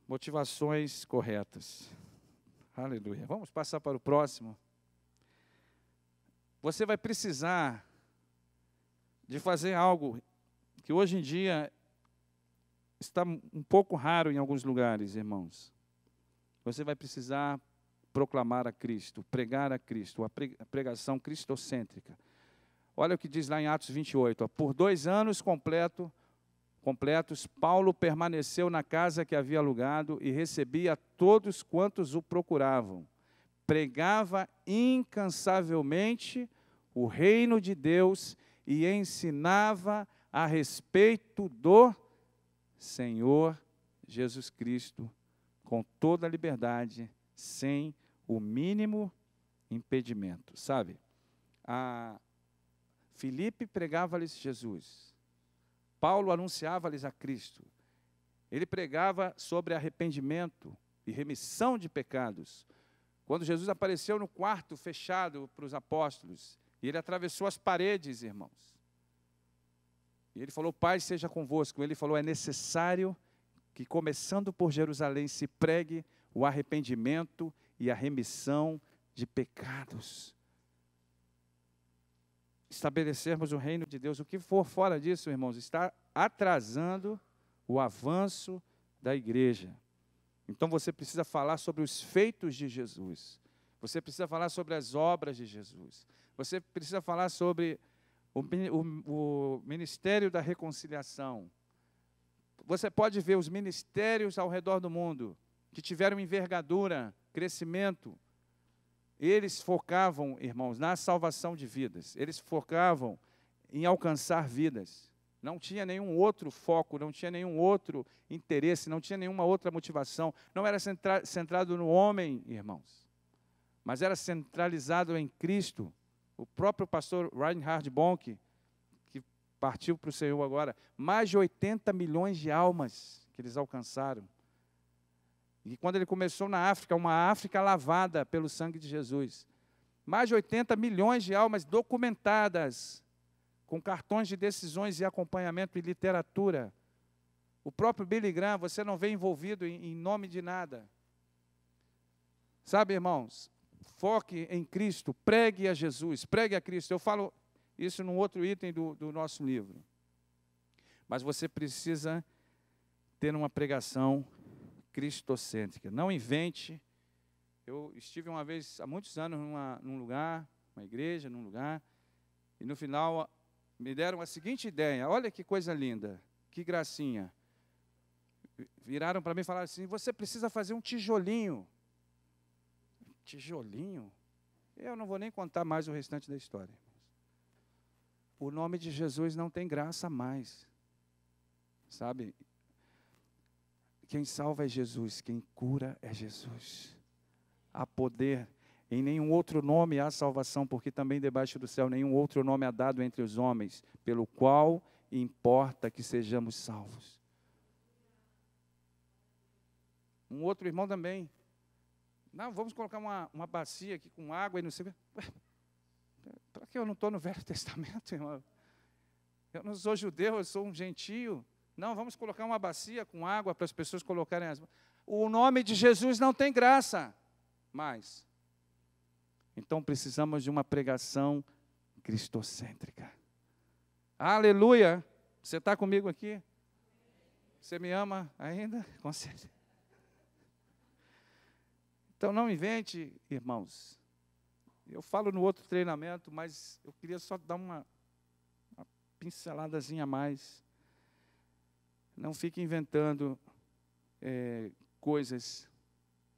Motivações corretas. Aleluia. Vamos passar para o próximo. Você vai precisar de fazer algo que hoje em dia está um pouco raro em alguns lugares, irmãos. Você vai precisar proclamar a Cristo, pregar a Cristo, a pregação cristocêntrica. Olha o que diz lá em Atos 28. Ó, por 2 anos completos, Paulo permaneceu na casa que havia alugado e recebia todos quantos o procuravam. Pregava incansavelmente o reino de Deus e ensinava a respeito do Senhor Jesus Cristo com toda a liberdade, sem o mínimo impedimento. Sabe? Filipe pregava-lhes Jesus. Paulo anunciava-lhes a Cristo. Ele pregava sobre arrependimento e remissão de pecados. Quando Jesus apareceu no quarto fechado para os apóstolos, e ele atravessou as paredes, irmãos. E ele falou, Pai seja convosco. Ele falou, é necessário que, começando por Jerusalém, se pregue o arrependimento e a remissão de pecados. Estabelecermos o reino de Deus. O que for fora disso, irmãos, está atrasando o avanço da igreja. Então você precisa falar sobre os feitos de Jesus. Você precisa falar sobre as obras de Jesus. Você precisa falar sobre o ministério da reconciliação. Você pode ver os ministérios ao redor do mundo que tiveram envergadura, crescimento. Eles focavam, irmãos, na salvação de vidas. Eles focavam em alcançar vidas. Não tinha nenhum outro foco, não tinha nenhum outro interesse, não tinha nenhuma outra motivação. Não era centrado no homem, irmãos, mas era centralizado em Cristo. O próprio pastor Reinhard Bonk, que partiu para o Senhor agora, mais de 80 milhões de almas que eles alcançaram. E quando ele começou na África, uma África lavada pelo sangue de Jesus. Mais de 80 milhões de almas documentadas, com cartões de decisões e acompanhamento e literatura. O próprio Billy Graham, você não vê envolvido em nome de nada. Sabe, irmãos, foque em Cristo, pregue a Jesus, pregue a Cristo. Eu falo isso num outro item do nosso livro. Mas você precisa ter uma pregação cristocêntrica. Não invente. Eu estive uma vez, há muitos anos, num lugar, uma igreja, num lugar, e no final me deram a seguinte ideia. Olha que coisa linda, que gracinha. Viraram para mim e falaram assim, você precisa fazer um tijolinho. Tijolinho? Eu não vou nem contar mais o restante da história. O nome de Jesus não tem graça mais. Sabe? Quem salva é Jesus, quem cura é Jesus. Há poder, em nenhum outro nome há salvação, porque também debaixo do céu nenhum outro nome há dado entre os homens, pelo qual importa que sejamos salvos. Um outro irmão também. Não, vamos colocar uma bacia aqui com água e não sei o quê. Para que eu não estou no Velho Testamento, irmão? Eu não sou judeu, eu sou um gentio. Não, vamos colocar uma bacia com água para as pessoas colocarem as mãos. O nome de Jesus não tem graça mais. Então precisamos de uma pregação cristocêntrica. Aleluia! Você está comigo aqui? Você me ama ainda? Com certeza. Então não invente, irmãos. Eu falo no outro treinamento, mas eu queria só dar uma pinceladazinha a mais. Não fique inventando coisas,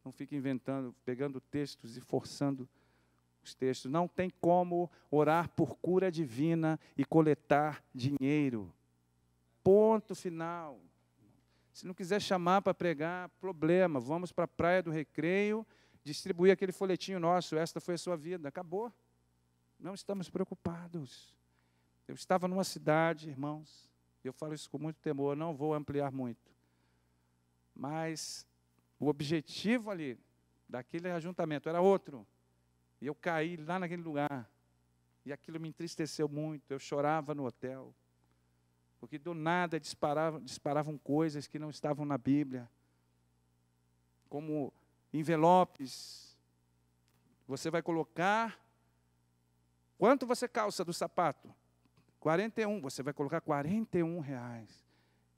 não fique inventando, pegando textos e forçando os textos. Não tem como orar por cura divina e coletar dinheiro. Ponto final. Se não quiser chamar para pregar, problema. Vamos para a Praia do Recreio, distribuir aquele folhetinho nosso, esta foi a sua vida. Acabou. Não estamos preocupados. Eu estava numa cidade, irmãos, eu falo isso com muito temor, não vou ampliar muito. Mas o objetivo ali, daquele ajuntamento, era outro. E eu caí lá naquele lugar. E aquilo me entristeceu muito. Eu chorava no hotel. Porque do nada disparavam coisas que não estavam na Bíblia. Como envelopes. Você vai colocar... Quanto você calça do sapato? 41, você vai colocar R$41.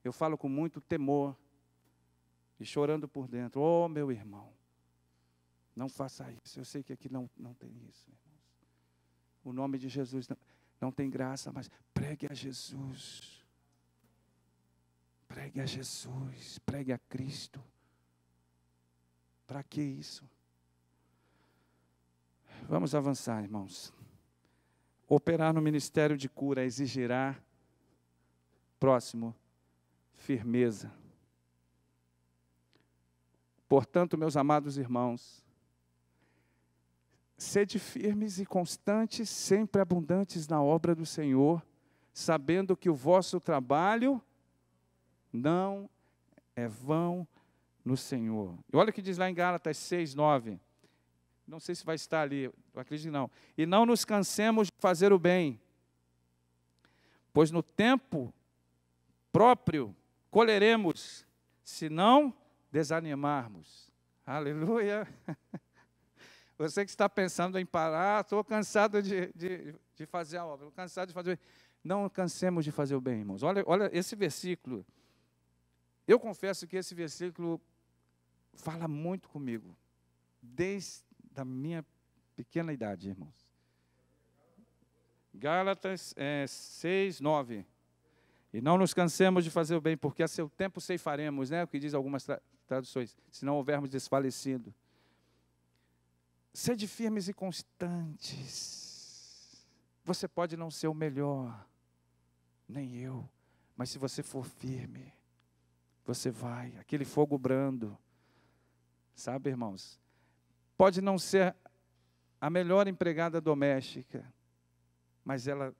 Eu falo com muito temor e chorando por dentro. Oh, meu irmão, não faça isso. Eu sei que aqui não tem isso, irmãos. O nome de Jesus não tem graça, mas pregue a Jesus. Pregue a Jesus, pregue a Cristo. Para que isso? Vamos avançar, irmãos. Operar no ministério de cura exigirá, próximo, firmeza. Portanto, meus amados irmãos, sede firmes e constantes, sempre abundantes na obra do Senhor, sabendo que o vosso trabalho não é vão no Senhor. E olha o que diz lá em Gálatas 6:9. Não sei se vai estar ali, eu acredito que não. E não nos cansemos de fazer o bem, pois no tempo próprio colheremos, se não desanimarmos. Aleluia! Você que está pensando em parar, estou cansado de fazer a obra, estou cansado de fazer o bem. Não cansemos de fazer o bem, irmãos. Olha esse versículo. Eu confesso que esse versículo fala muito comigo, desde a minha pequena idade, irmãos. Gálatas 6:9. E não nos cansemos de fazer o bem, porque a seu tempo ceifaremos, né? O que diz algumas traduções, se não houvermos desfalecido. Sede firmes e constantes. Você pode não ser o melhor, nem eu, mas se você for firme, você vai, aquele fogo brando. Sabe, irmãos? Pode não ser a melhor empregada doméstica, mas ela,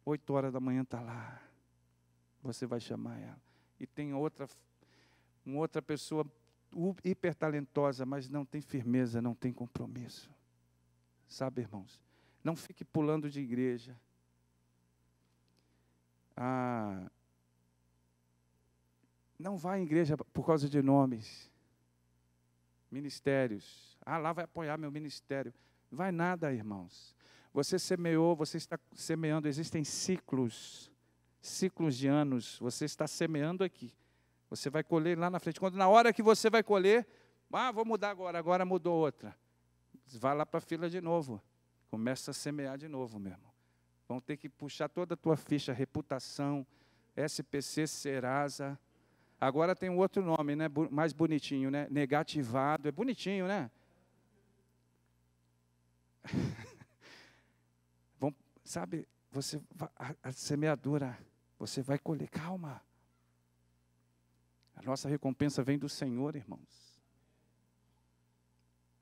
8 horas da manhã está lá. Você vai chamar ela. E tem uma outra pessoa hipertalentosa, mas não tem firmeza, não tem compromisso. Sabe, irmãos? Não fique pulando de igreja. Não vá à igreja por causa de nomes. Ministérios. Lá vai apoiar meu ministério. Não vai nada, irmãos. Você semeou, você está semeando. Existem ciclos de anos. Você está semeando aqui. Você vai colher lá na frente. Quando na hora que você vai colher, vou mudar agora mudou outra. Vai lá para a fila de novo. Começa a semear de novo, meu irmão. Vão ter que puxar toda a tua ficha, reputação, SPC, Serasa. Agora tem um outro nome, né? Mais bonitinho, né? Negativado. É bonitinho, né? Sabe, a semeadura, você vai colher. Calma. A nossa recompensa vem do Senhor, irmãos.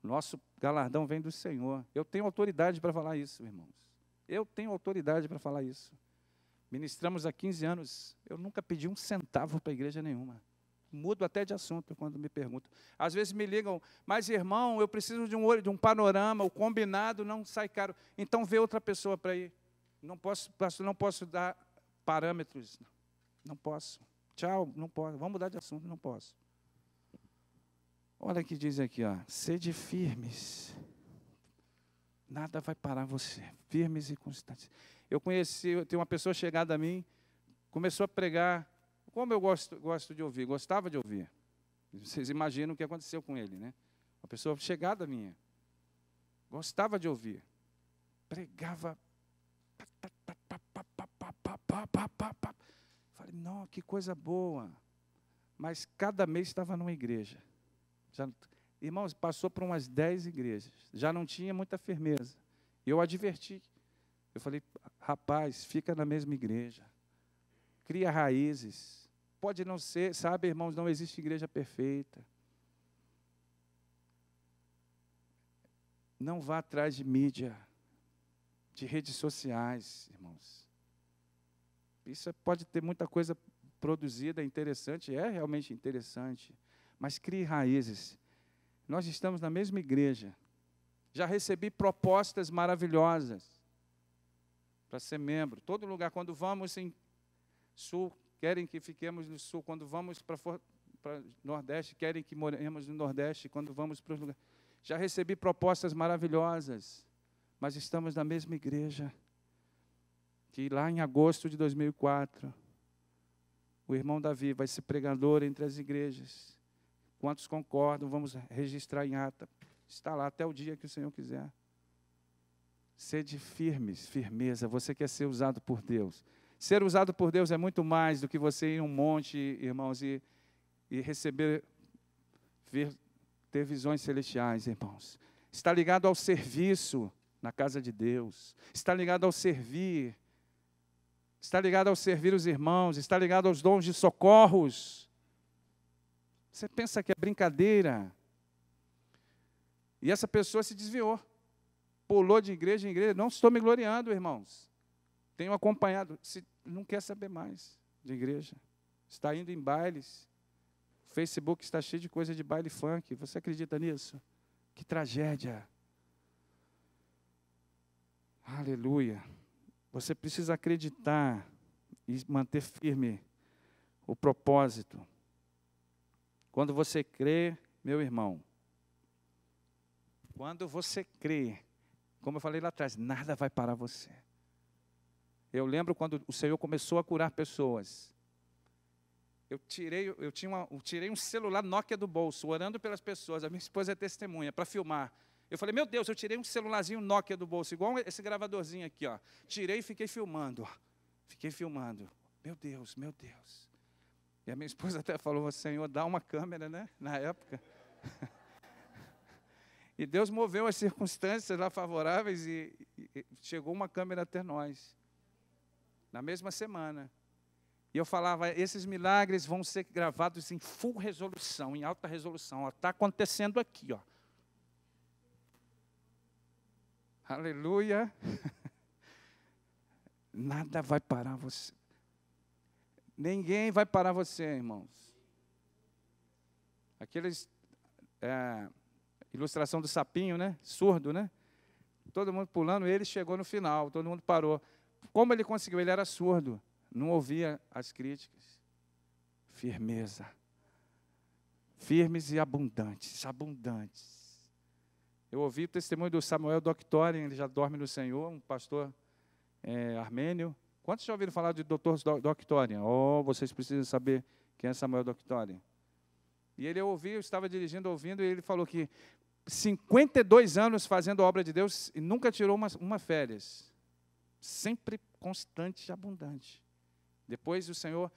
Nosso galardão vem do Senhor. Eu tenho autoridade para falar isso, irmãos. Eu tenho autoridade para falar isso. Ministramos há 15 anos. Eu nunca pedi um centavo para a igreja nenhuma. Mudo até de assunto quando me perguntam. Às vezes me ligam, mas irmão, eu preciso de um panorama, o combinado não sai caro. Então vê outra pessoa para ir. Não posso dar parâmetros. Não posso. Tchau, não posso. Vamos mudar de assunto, não posso. Olha o que diz aqui, sede firmes. Nada vai parar você. Firmes e constantes. Eu tenho uma pessoa chegada a mim, começou a pregar, como eu gosto de ouvir, gostava de ouvir. Vocês imaginam o que aconteceu com ele, né? Uma pessoa chegada a minha, gostava de ouvir. Pregava. Falei, não, que coisa boa. Mas cada mês estava numa igreja. Irmãos, passou por umas 10 igrejas. Já não tinha muita firmeza. Eu adverti. Eu falei, rapaz, fica na mesma igreja. Cria raízes. Pode não ser, sabe, irmãos, não existe igreja perfeita. Não vá atrás de mídia, de redes sociais, irmãos. Isso pode ter muita coisa produzida, interessante, é realmente interessante, mas crie raízes. Nós estamos na mesma igreja. Já recebi propostas maravilhosas para ser membro. Todo lugar, quando vamos em Sul, querem que fiquemos no Sul. Quando vamos para Nordeste, querem que moremos no Nordeste. Quando vamos para os lugares. Já recebi propostas maravilhosas, mas estamos na mesma igreja. Que lá em agosto de 2004, o irmão Davi vai ser pregador entre as igrejas. Quantos concordam, vamos registrar em ata. Está lá até o dia que o Senhor quiser. Sede firmes, firmeza. Você quer ser usado por Deus. Ser usado por Deus é muito mais do que você ir em um monte, irmãos, e ter visões celestiais, irmãos. Está ligado ao serviço na casa de Deus. Está ligado ao servir. Está ligado ao servir os irmãos. Está ligado aos dons de socorros. Você pensa que é brincadeira? E essa pessoa se desviou. Pulou de igreja em igreja. Não estou me gloriando, irmãos. Tenho acompanhado. Não quer saber mais de igreja. Está indo em bailes. O Facebook está cheio de coisa de baile funk. Você acredita nisso? Que tragédia. Aleluia. Você precisa acreditar e manter firme o propósito. Quando você crê, meu irmão, quando você crê, como eu falei lá atrás, nada vai parar você. Eu lembro quando o Senhor começou a curar pessoas. Eu tirei um celular Nokia do bolso, orando pelas pessoas. A minha esposa é testemunha, para filmar. Eu falei, meu Deus, eu tirei um celularzinho Nokia do bolso, igual esse gravadorzinho aqui, ó. Tirei e fiquei filmando. Fiquei filmando. Meu Deus, meu Deus. E a minha esposa até falou, Senhor, dá uma câmera, né? Na época. E Deus moveu as circunstâncias lá favoráveis e chegou uma câmera até nós. Na mesma semana. E eu falava, esses milagres vão ser gravados em full resolução, em alta resolução. Está acontecendo aqui, ó. Aleluia. Nada vai parar você. Ninguém vai parar você, irmãos. Aqueles, ilustração do sapinho, né? Surdo, né? Todo mundo pulando, ele chegou no final, todo mundo parou. Como ele conseguiu? Ele era surdo, não ouvia as críticas. Firmeza. Firmes e abundantes, abundantes. Eu ouvi o testemunho do Samuel Doctorian, ele já dorme no Senhor, um pastor armênio. Quantos já ouviram falar de Dr. Doctorian? Oh, vocês precisam saber quem é Samuel Doctorian. E ele ouviu, eu estava dirigindo, ouvindo, e ele falou que 52 anos fazendo a obra de Deus e nunca tirou uma férias. Sempre constante e abundante. Depois o Senhor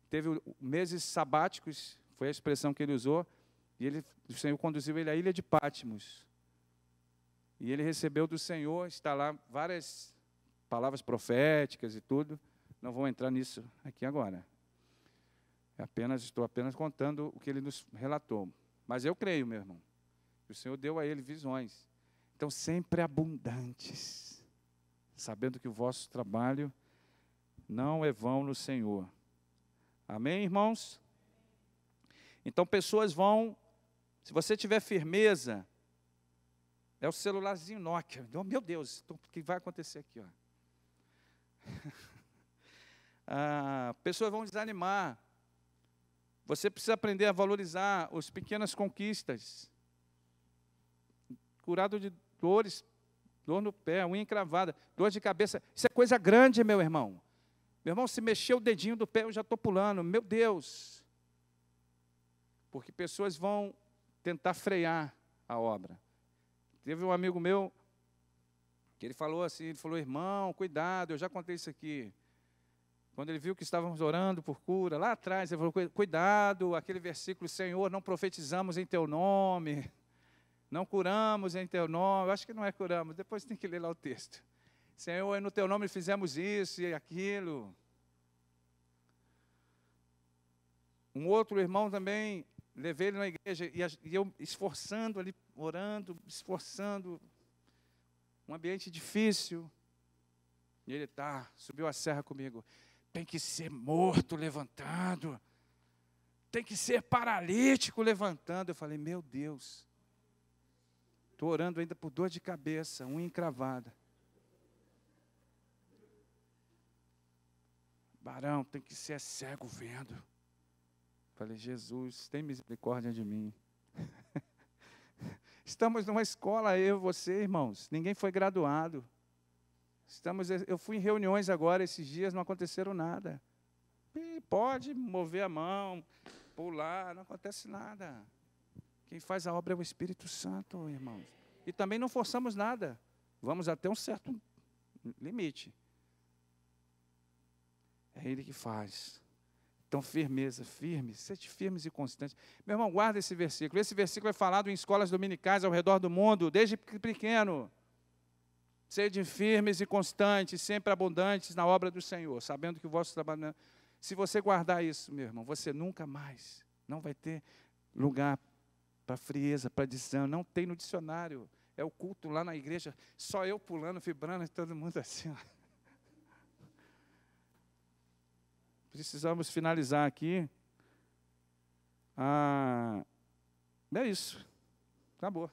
teve meses sabáticos, foi a expressão que ele usou, e o Senhor conduziu ele à ilha de Patmos. E ele recebeu do Senhor, está lá várias palavras proféticas e tudo. Não vou entrar nisso aqui agora. Estou apenas contando o que ele nos relatou. Mas eu creio, meu irmão, que o Senhor deu a ele visões. Então, sempre abundantes, sabendo que o vosso trabalho não é vão no Senhor. Amém, irmãos? Então, pessoas vão, se você tiver firmeza, é o celularzinho Nokia. Oh, meu Deus, o que vai acontecer aqui? Ó? Pessoas vão desanimar. Você precisa aprender a valorizar as pequenas conquistas. Curado de dores, dor no pé, unha encravada, dor de cabeça. Isso é coisa grande, meu irmão. Meu irmão, se mexer o dedinho do pé, eu já estou pulando. Meu Deus. Porque pessoas vão tentar frear a obra. Teve um amigo meu que ele falou assim, irmão, cuidado, eu já contei isso aqui. Quando ele viu que estávamos orando por cura, lá atrás, ele falou, cuidado, aquele versículo, Senhor, não profetizamos em teu nome, não curamos em teu nome, eu acho que não é curamos, depois tem que ler lá o texto. Senhor, no teu nome fizemos isso e aquilo. Um outro irmão também, levei ele na igreja e eu esforçando ali, orando, esforçando, um ambiente difícil. E ele subiu a serra comigo. Tem que ser morto levantando. Tem que ser paralítico levantando. Eu falei, meu Deus. Estou orando ainda por dor de cabeça, unha encravada. Barão, tem que ser cego vendo. Falei, Jesus, tem misericórdia de mim. Estamos numa escola, eu e você, irmãos. Ninguém foi graduado. Eu fui em reuniões agora, esses dias, não aconteceram nada. E pode mover a mão, pular, não acontece nada. Quem faz a obra é o Espírito Santo, irmãos. E também não forçamos nada. Vamos até um certo limite. É Ele que faz. Então, firmeza, sede firmes e constantes. Meu irmão, guarda esse versículo. Esse versículo é falado em escolas dominicais ao redor do mundo, desde pequeno. Sede firmes e constantes, sempre abundantes na obra do Senhor, sabendo que o vosso trabalho... Se você guardar isso, meu irmão, você nunca mais, não vai ter lugar para frieza, para desânimo. Não tem no dicionário. É o culto lá na igreja, só eu pulando, vibrando, e todo mundo assim, ó. Precisamos finalizar aqui. É isso. Acabou.